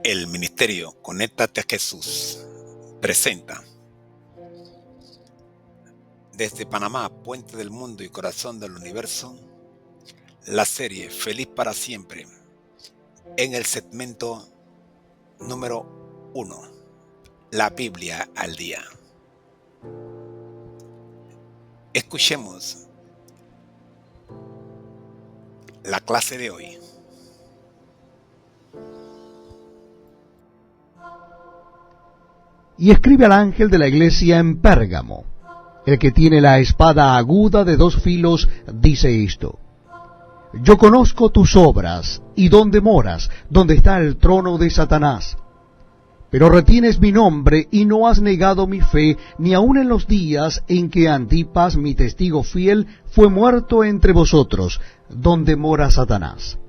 El ministerio Conéctate a Jesús presenta desde Panamá, puente del mundo y corazón del universo, la serie Feliz para Siempre, en el segmento número 1, la Biblia al día. Escuchemos la clase de hoy. Y escribe al ángel de la iglesia en Pérgamo, el que tiene la espada aguda de 2 filos, dice esto: Yo conozco tus obras y dónde moras, donde está el trono de Satanás. Pero retienes mi nombre y no has negado mi fe, ni aun en los días en que Antipas, mi testigo fiel, fue muerto entre vosotros, donde mora Satanás.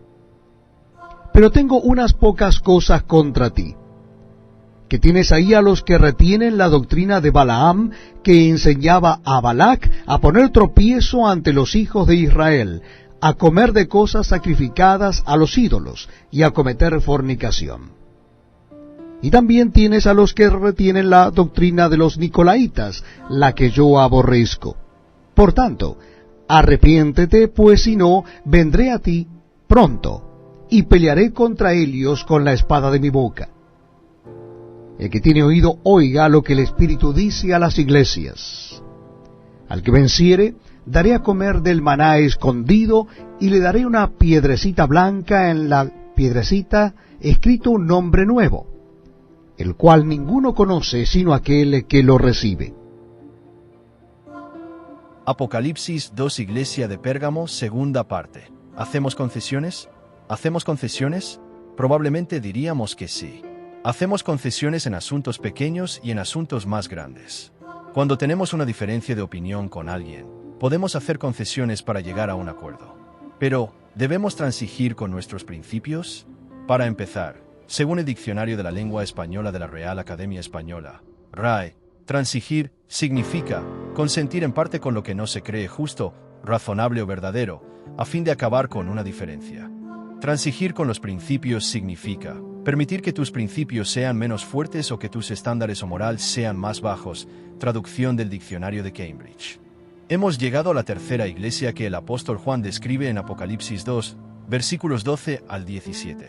Pero tengo unas pocas cosas contra ti, que tienes ahí a los que retienen la doctrina de Balaam, que enseñaba a Balac a poner tropiezo ante los hijos de Israel, a comer de cosas sacrificadas a los ídolos, y a cometer fornicación. Y también tienes a los que retienen la doctrina de los Nicolaitas, la que yo aborrezco. Por tanto, arrepiéntete, pues si no, vendré a ti pronto, y pelearé contra ellos con la espada de mi boca. El que tiene oído, oiga lo que el Espíritu dice a las iglesias. Al que venciere, daré a comer del maná escondido, y le daré una piedrecita blanca, en la piedrecita escrito un nombre nuevo, el cual ninguno conoce sino aquel que lo recibe. Apocalipsis 2, Iglesia de Pérgamo, segunda parte. ¿Hacemos concesiones? ¿Hacemos concesiones? Probablemente diríamos que sí. Hacemos concesiones en asuntos pequeños y en asuntos más grandes. Cuando tenemos una diferencia de opinión con alguien, podemos hacer concesiones para llegar a un acuerdo. Pero, ¿debemos transigir con nuestros principios? Para empezar, según el Diccionario de la Lengua Española de la Real Academia Española, RAE, transigir significa consentir en parte con lo que no se cree justo, razonable o verdadero, a fin de acabar con una diferencia. Transigir con los principios significa permitir que tus principios sean menos fuertes o que tus estándares o moral sean más bajos. Traducción del Diccionario de Cambridge. Hemos llegado a la tercera iglesia que el apóstol Juan describe en Apocalipsis 2, versículos 12 al 17.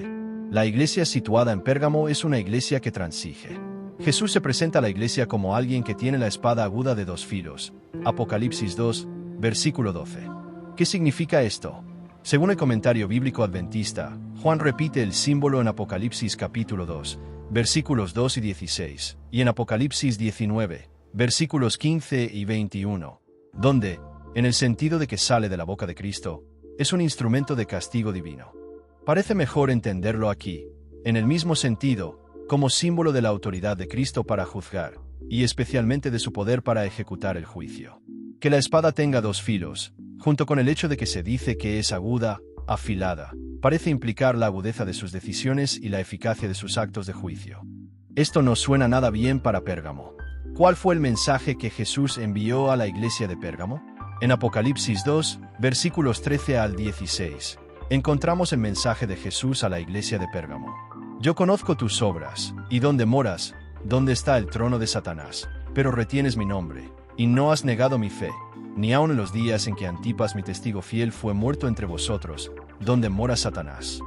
La iglesia situada en Pérgamo es una iglesia que transige. Jesús se presenta a la iglesia como alguien que tiene la espada aguda de 2 filos. Apocalipsis 2, versículo 12. ¿Qué significa esto? Según el comentario bíblico adventista, Juan repite el símbolo en Apocalipsis capítulo 2, versículos 2 y 16, y en Apocalipsis 19, versículos 15 y 21, donde, en el sentido de que sale de la boca de Cristo, es un instrumento de castigo divino. Parece mejor entenderlo aquí, en el mismo sentido, como símbolo de la autoridad de Cristo para juzgar, y especialmente de su poder para ejecutar el juicio. Que la espada tenga 2 filos, junto con el hecho de que se dice que es aguda, afilada, parece implicar la agudeza de sus decisiones y la eficacia de sus actos de juicio. Esto no suena nada bien para Pérgamo. ¿Cuál fue el mensaje que Jesús envió a la iglesia de Pérgamo? En Apocalipsis 2, versículos 13 al 16, encontramos el mensaje de Jesús a la iglesia de Pérgamo. Yo conozco tus obras, y dónde moras, donde está el trono de Satanás, pero retienes mi nombre, y no has negado mi fe, ni aun en los días en que Antipas, mi testigo fiel, fue muerto entre vosotros, donde mora Satanás.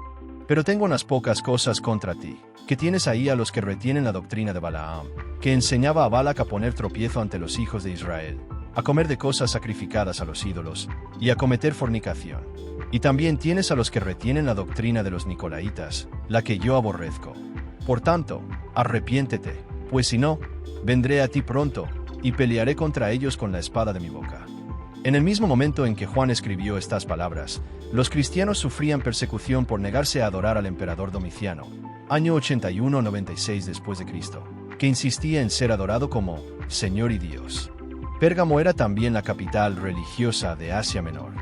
Pero tengo unas pocas cosas contra ti, que tienes ahí a los que retienen la doctrina de Balaam, que enseñaba a Balac a poner tropiezo ante los hijos de Israel, a comer de cosas sacrificadas a los ídolos, y a cometer fornicación. Y también tienes a los que retienen la doctrina de los Nicolaitas, la que yo aborrezco. Por tanto, arrepiéntete, pues si no, vendré a ti pronto, y pelearé contra ellos con la espada de mi boca. En el mismo momento en que Juan escribió estas palabras, los cristianos sufrían persecución por negarse a adorar al emperador Domiciano, año 81-96 después de Cristo, que insistía en ser adorado como Señor y Dios. Pérgamo era también la capital religiosa de Asia Menor.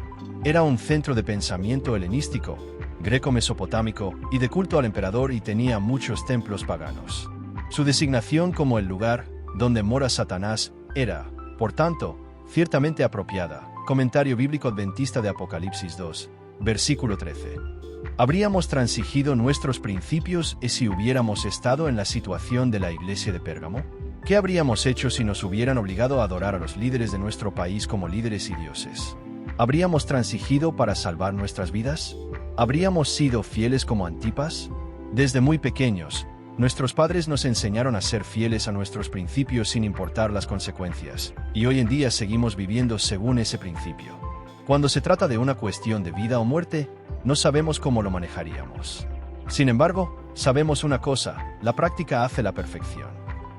Era un centro de pensamiento helenístico, greco-mesopotámico y de culto al emperador, y tenía muchos templos paganos. Su designación como el lugar donde mora Satanás era, por tanto, ciertamente apropiada. Comentario bíblico adventista de Apocalipsis 2, versículo 13. Habríamos transigido nuestros principios si hubiéramos estado en la situación de la iglesia de Pérgamo. ¿Qué habríamos hecho si nos hubieran obligado a adorar a los líderes de nuestro país como líderes y dioses? ¿Habríamos transigido para salvar nuestras vidas? ¿Habríamos sido fieles como Antipas? Desde muy pequeños, nuestros padres nos enseñaron a ser fieles a nuestros principios sin importar las consecuencias, y hoy en día seguimos viviendo según ese principio. Cuando se trata de una cuestión de vida o muerte, no sabemos cómo lo manejaríamos. Sin embargo, sabemos una cosa: la práctica hace la perfección.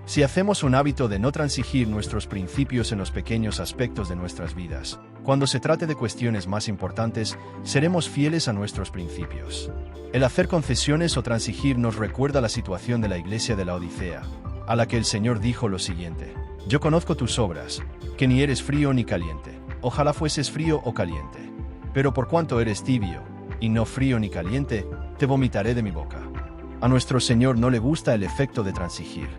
Si hacemos un hábito de no transigir nuestros principios en los pequeños aspectos de nuestras vidas, cuando se trate de cuestiones más importantes, seremos fieles a nuestros principios. El hacer concesiones o transigir nos recuerda la situación de la iglesia de la Odisea, a la que el Señor dijo lo siguiente: Yo conozco tus obras, que ni eres frío ni caliente. Ojalá fueses frío o caliente. Pero por cuanto eres tibio, y no frío ni caliente, te vomitaré de mi boca. A nuestro Señor no le gusta el efecto de transigir.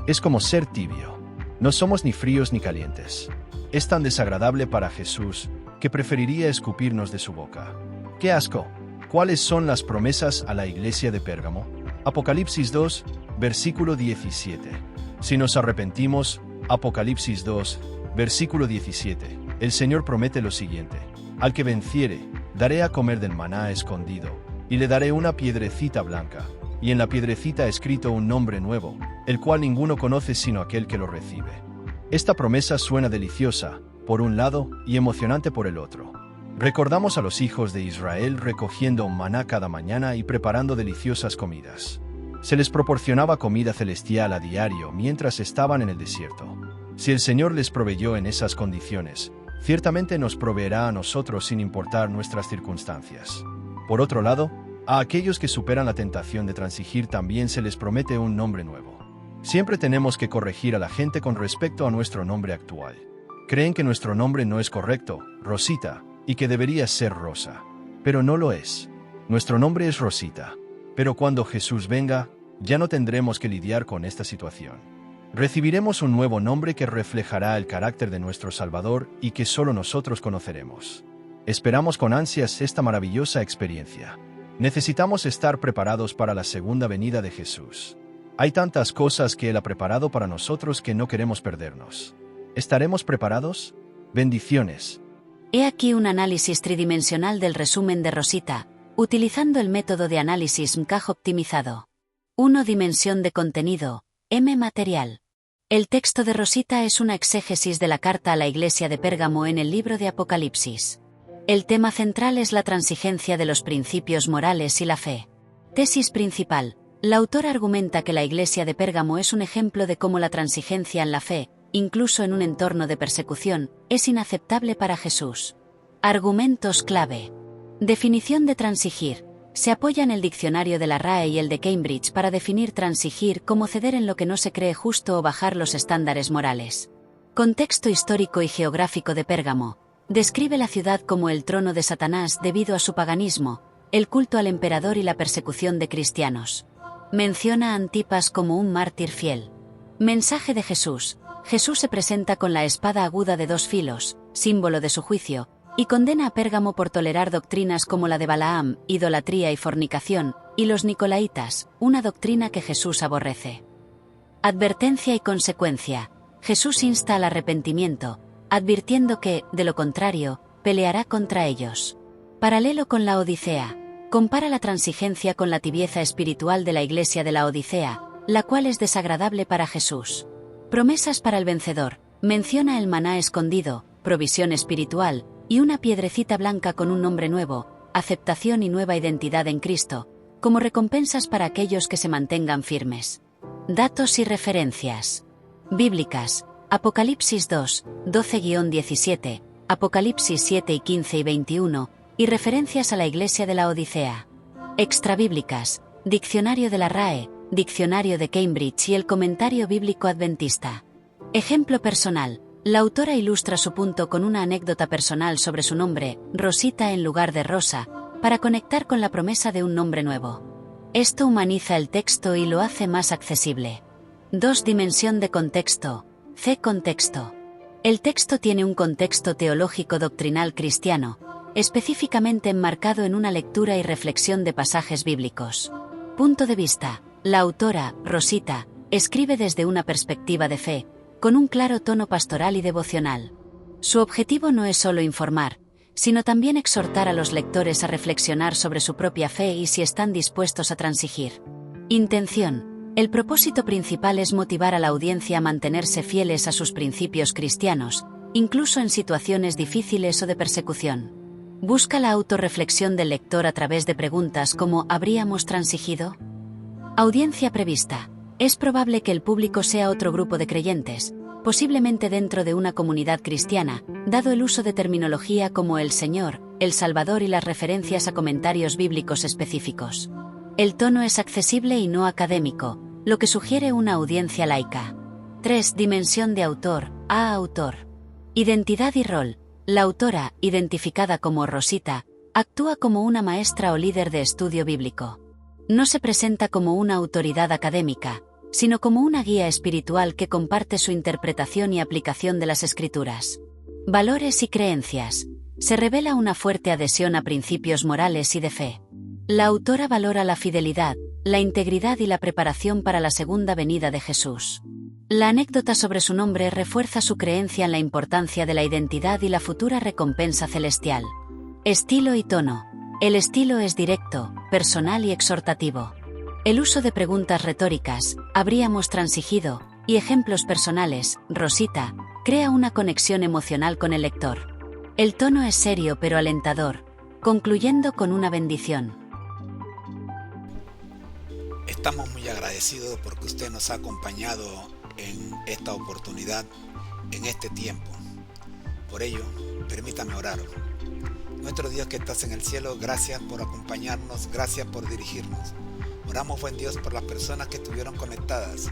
Es como ser tibio. No somos ni fríos ni calientes. Es tan desagradable para Jesús que preferiría escupirnos de su boca. ¡Qué asco! ¿Cuáles son las promesas a la iglesia de Pérgamo? Apocalipsis 2, versículo 17. Si nos arrepentimos, Apocalipsis 2, versículo 17, el Señor promete lo siguiente: Al que venciere, daré a comer del maná escondido, y le daré una piedrecita blanca, y en la piedrecita escrito un nombre nuevo, el cual ninguno conoce sino aquel que lo recibe. Esta promesa suena deliciosa, por un lado, y emocionante por el otro. Recordamos a los hijos de Israel recogiendo maná cada mañana y preparando deliciosas comidas. Se les proporcionaba comida celestial a diario mientras estaban en el desierto. Si el Señor les proveyó en esas condiciones, ciertamente nos proveerá a nosotros sin importar nuestras circunstancias. Por otro lado, a aquellos que superan la tentación de transigir también se les promete un nombre nuevo. Siempre tenemos que corregir a la gente con respecto a nuestro nombre actual. Creen que nuestro nombre no es correcto, Rosita, y que debería ser Rosa. Pero no lo es. Nuestro nombre es Rosita. Pero cuando Jesús venga, ya no tendremos que lidiar con esta situación. Recibiremos un nuevo nombre que reflejará el carácter de nuestro Salvador y que solo nosotros conoceremos. Esperamos con ansias esta maravillosa experiencia. Necesitamos estar preparados para la segunda venida de Jesús. Hay tantas cosas que Él ha preparado para nosotros que no queremos perdernos. ¿Estaremos preparados? Bendiciones. He aquí un análisis tridimensional del resumen de Rosita, utilizando el método de análisis MCAG optimizado. 1. Dimensión de contenido, M. Material. El texto de Rosita es una exégesis de la carta a la iglesia de Pérgamo en el libro de Apocalipsis. El tema central es la transigencia de los principios morales y la fe. Tesis principal. La autora argumenta que la iglesia de Pérgamo es un ejemplo de cómo la transigencia en la fe, incluso en un entorno de persecución, es inaceptable para Jesús. Argumentos clave. Definición de transigir. Se apoya en el diccionario de la RAE y el de Cambridge para definir transigir como ceder en lo que no se cree justo o bajar los estándares morales. Contexto histórico y geográfico de Pérgamo. Describe la ciudad como el trono de Satanás debido a su paganismo, el culto al emperador y la persecución de cristianos. Menciona a Antipas como un mártir fiel. Mensaje de Jesús. Jesús se presenta con la espada aguda de dos filos, símbolo de su juicio, y condena a Pérgamo por tolerar doctrinas como la de Balaam, idolatría y fornicación, y los nicolaitas, una doctrina que Jesús aborrece. Advertencia y consecuencia. Jesús insta al arrepentimiento, advirtiendo que, de lo contrario, peleará contra ellos. Paralelo con la Odisea. Compara la transigencia con la tibieza espiritual de la iglesia de la Odisea, la cual es desagradable para Jesús. Promesas para el vencedor. Menciona el maná escondido, provisión espiritual, y una piedrecita blanca con un nombre nuevo, aceptación y nueva identidad en Cristo, como recompensas para aquellos que se mantengan firmes. Datos y referencias bíblicas. Apocalipsis 2, 12-17, Apocalipsis 7 y 15 y 21, y referencias a la iglesia de la Odisea. Extrabíblicas. Diccionario de la RAE, Diccionario de Cambridge y el Comentario Bíblico Adventista. Ejemplo personal. La autora ilustra su punto con una anécdota personal sobre su nombre, Rosita en lugar de Rosa, para conectar con la promesa de un nombre nuevo. Esto humaniza el texto y lo hace más accesible. 2. Dimensión de contexto. C. Contexto. El texto tiene un contexto teológico doctrinal cristiano, específicamente enmarcado en una lectura y reflexión de pasajes bíblicos. Punto de vista. La autora, Rosita, escribe desde una perspectiva de fe, con un claro tono pastoral y devocional. Su objetivo no es solo informar, sino también exhortar a los lectores a reflexionar sobre su propia fe y si están dispuestos a transigir. Intención. El propósito principal es motivar a la audiencia a mantenerse fieles a sus principios cristianos, incluso en situaciones difíciles o de persecución. Busca la autorreflexión del lector a través de preguntas como ¿habríamos transigido? Audiencia prevista. Es probable que el público sea otro grupo de creyentes, posiblemente dentro de una comunidad cristiana, dado el uso de terminología como el Señor, el Salvador y las referencias a comentarios bíblicos específicos. El tono es accesible y no académico, lo que sugiere una audiencia laica. 3. Dimensión de autor, a autor. Identidad y rol. La autora, identificada como Rosita, actúa como una maestra o líder de estudio bíblico. No se presenta como una autoridad académica, sino como una guía espiritual que comparte su interpretación y aplicación de las Escrituras. Valores y creencias. Se revela una fuerte adhesión a principios morales y de fe. La autora valora la fidelidad, la integridad y la preparación para la segunda venida de Jesús. La anécdota sobre su nombre refuerza su creencia en la importancia de la identidad y la futura recompensa celestial. Estilo y tono. El estilo es directo, personal y exhortativo. El uso de preguntas retóricas, ¿habríamos transigido?, y ejemplos personales, Rosita, crea una conexión emocional con el lector. El tono es serio pero alentador, concluyendo con una bendición. Estamos muy agradecidos porque usted nos ha acompañado en esta oportunidad, en este tiempo. Por ello, permítame orar. Nuestro Dios que estás en el cielo, gracias por acompañarnos, gracias por dirigirnos. Oramos, buen Dios, por las personas que estuvieron conectadas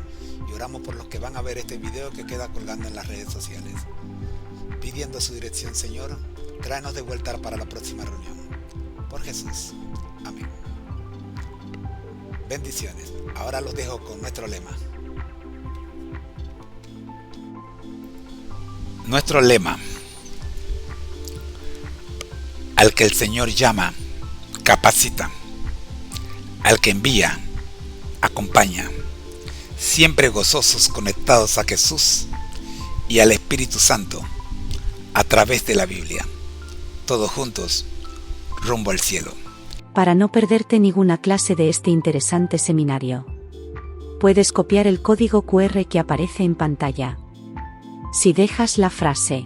y oramos por los que van a ver este video que queda colgando en las redes sociales. Pidiendo su dirección, Señor, tráenos de vuelta para la próxima reunión. Por Jesús. Amén. Bendiciones. Ahora los dejo con nuestro lema. Nuestro lema. Al que el Señor llama, capacita. Al que envía, acompaña. Siempre gozosos conectados a Jesús y al Espíritu Santo a través de la Biblia. Todos juntos, rumbo al cielo. Para no perderte ninguna clase de este interesante seminario, puedes copiar el código QR que aparece en pantalla. Si dejas la frase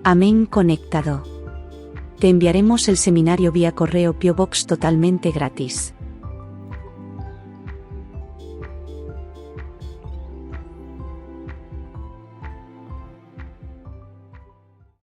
Amén conectado, te enviaremos el seminario vía correo PO Box totalmente gratis.